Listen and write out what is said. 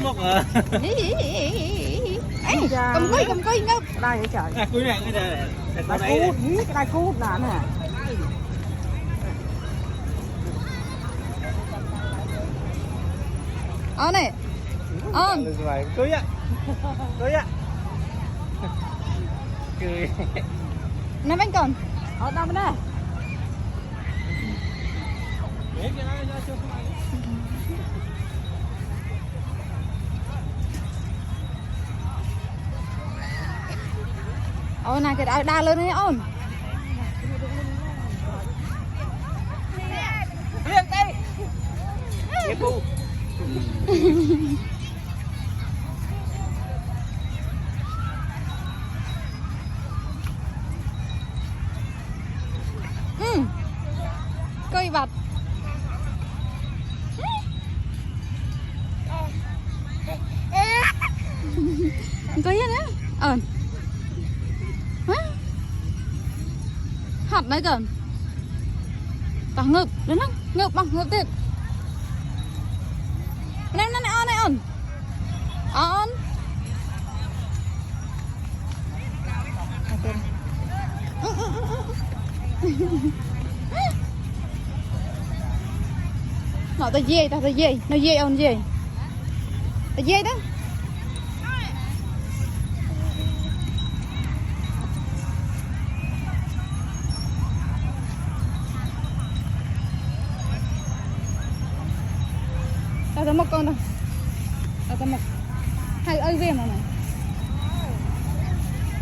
mốc à. Ấy, cầm coi ngốc. Đây vậy trời. À, cuối này cái này Cái cút, cái này cút nè nè. Này. Cười ạ. Cười ạ. Cười. Nó bánh còn. Đâu bên đây. Này cái đa lên đấy ôn. Riêng tay. Cái bu. Coi bật. Coi gì nữa? Hạt đấy cần. Tao ngực, đến nó, ngực bằng ngực tiếp. Này on. On. Nó tao dê, nó dê on dê. Tao dê đó. Tao một con đâu. Tao một. Hai ơi viêm rồi này.